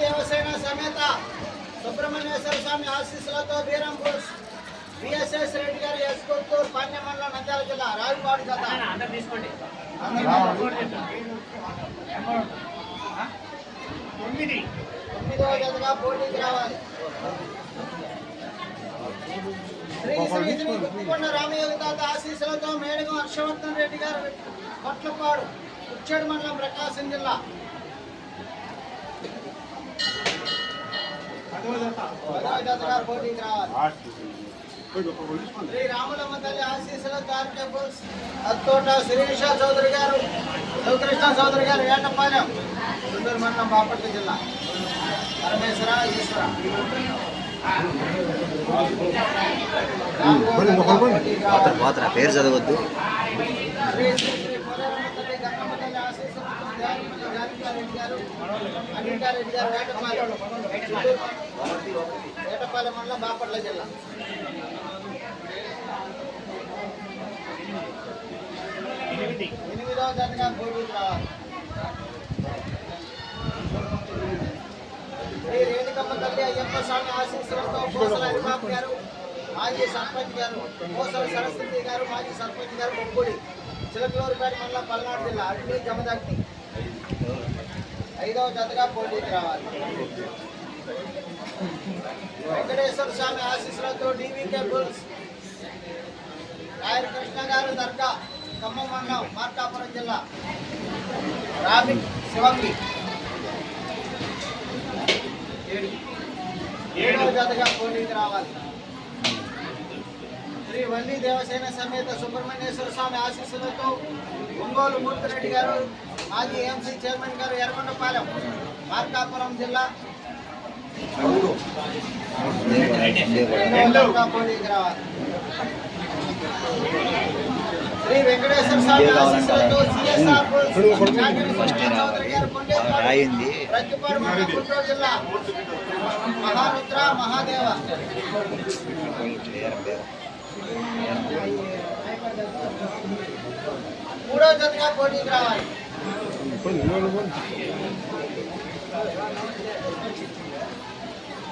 దేవసేన సమేత సుబ్రహ్మణ్యేశ్వర స్వామి ఆశీస్సులతో బీరంపూర్ బిఎస్ఎస్ రెడ్డి గారు ఎస్కొత్తూరు పాణ్య మండలం నంద్యాల జిల్లా రావిపాడు జత. తొమ్మిదవ జతగా పోటీకి రావాలి. శ్రీ శ్రీ శ్రీ గుత్తికొండ రామయోగి తాత ఆశీస్సులతో మేడగం హర్షవర్ధన్ రెడ్డి గారు కొట్లపాడు ఉచ్చేడు మండలం ప్రకాశం జిల్లా. పదవ జతగా పోటీకి రావాలి. శ్రీ రాములమ్మ తల్లి ఆశీస్సులతో ఆర్కేబుల్స్ అత్తోట శిరీష చౌదరి గారు శివకృష్ణ చౌదరి గారు వేటపాలెం గుంటూరు మండలం బాపట్ల జిల్లా. పరమేశ్వర ఈశ్వర పేరు చదవద్దు. శ్రీ శ్రీ శ్రీ పోలేరమ్మ తల్లి గంగమ్మ తల్లి ఆశీస్సులతో జానకారెడ్డి గారు అనితారెడ్డి గారు వేటపాలెం మండలం బాపట్ల జిల్లా. ఎనిమిదవ జతగా పోటీకి రావాలి. శ్రీ రేణుకమ్మ తల్లి అయ్యప్ప స్వామి ఆశీస్సులతో కోసల హరిబాబు గారు మాజీ సర్పంచ్ గారు, కోసల సరస్వతి గారు మాజీ సర్పంచ్ గారు బొబ్బుడి చిలకలూరుపేట మండలం పల్నాడు జిల్లా అడ్డి జమదగ్ని. ఐదవ జతగా పోటీకి రావాలి. వెంకటేశ్వర స్వామి ఆశీస్సులతో డివికే బుల్స్ రాయల కృష్ణ గారు దర్గా ఖమ్మం మండలం మార్కాపురం జిల్లా రాబిన్ శివంగి. ఏడవ జతగా పోటీకి రావాలి. శ్రీ వల్లి దేవసేన సమేత సుబ్రహ్మణ్యేశ్వర స్వామి ఆశీస్సులతో ఒంగోలు మూర్తిరెడ్డి గారు మాజీ ఏఎంసీ చైర్మన్ గారు ఎర్రగొండపాలెం మార్కాపురం జిల్లా. పోటీకి రావాలి. శ్రీ వెంకటేశ్వర స్వామి ఆశీస్సులతో సిఎస్ఆర్ చౌదరి గారు ప్రతిపాడు మండలం గుంటూరు జిల్లా మహారుద్ర మహాదేవ. మూడవ జతగా పోటీకి రావాలి.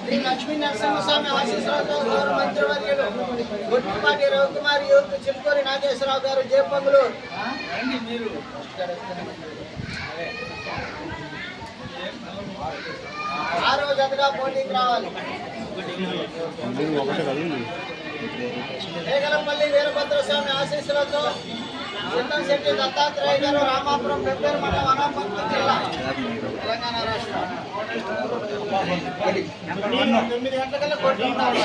శ్రీ లక్ష్మీ నరసింహస్వామి ఆశీస్సులతో గౌరవ మంత్రివర్యులు గొట్టిపాటి రవికుమారి యూత్ చిలుకూరి నాగేశ్వరరావు గారు జేపంగులూరు. ఆరవ జతగా పోటీకి రావాలి. ఏగలపల్లి వీరభద్రస్వామి ఆశీస్సులతో సిద్ధంశెట్టి దత్తాత్రేయ గారు రామాపురం పెబ్బేరు మండలం అనంతపురం జిల్లా తెలంగాణ రాష్ట్రం. 9 గంటల కొట్టుకుంటారు.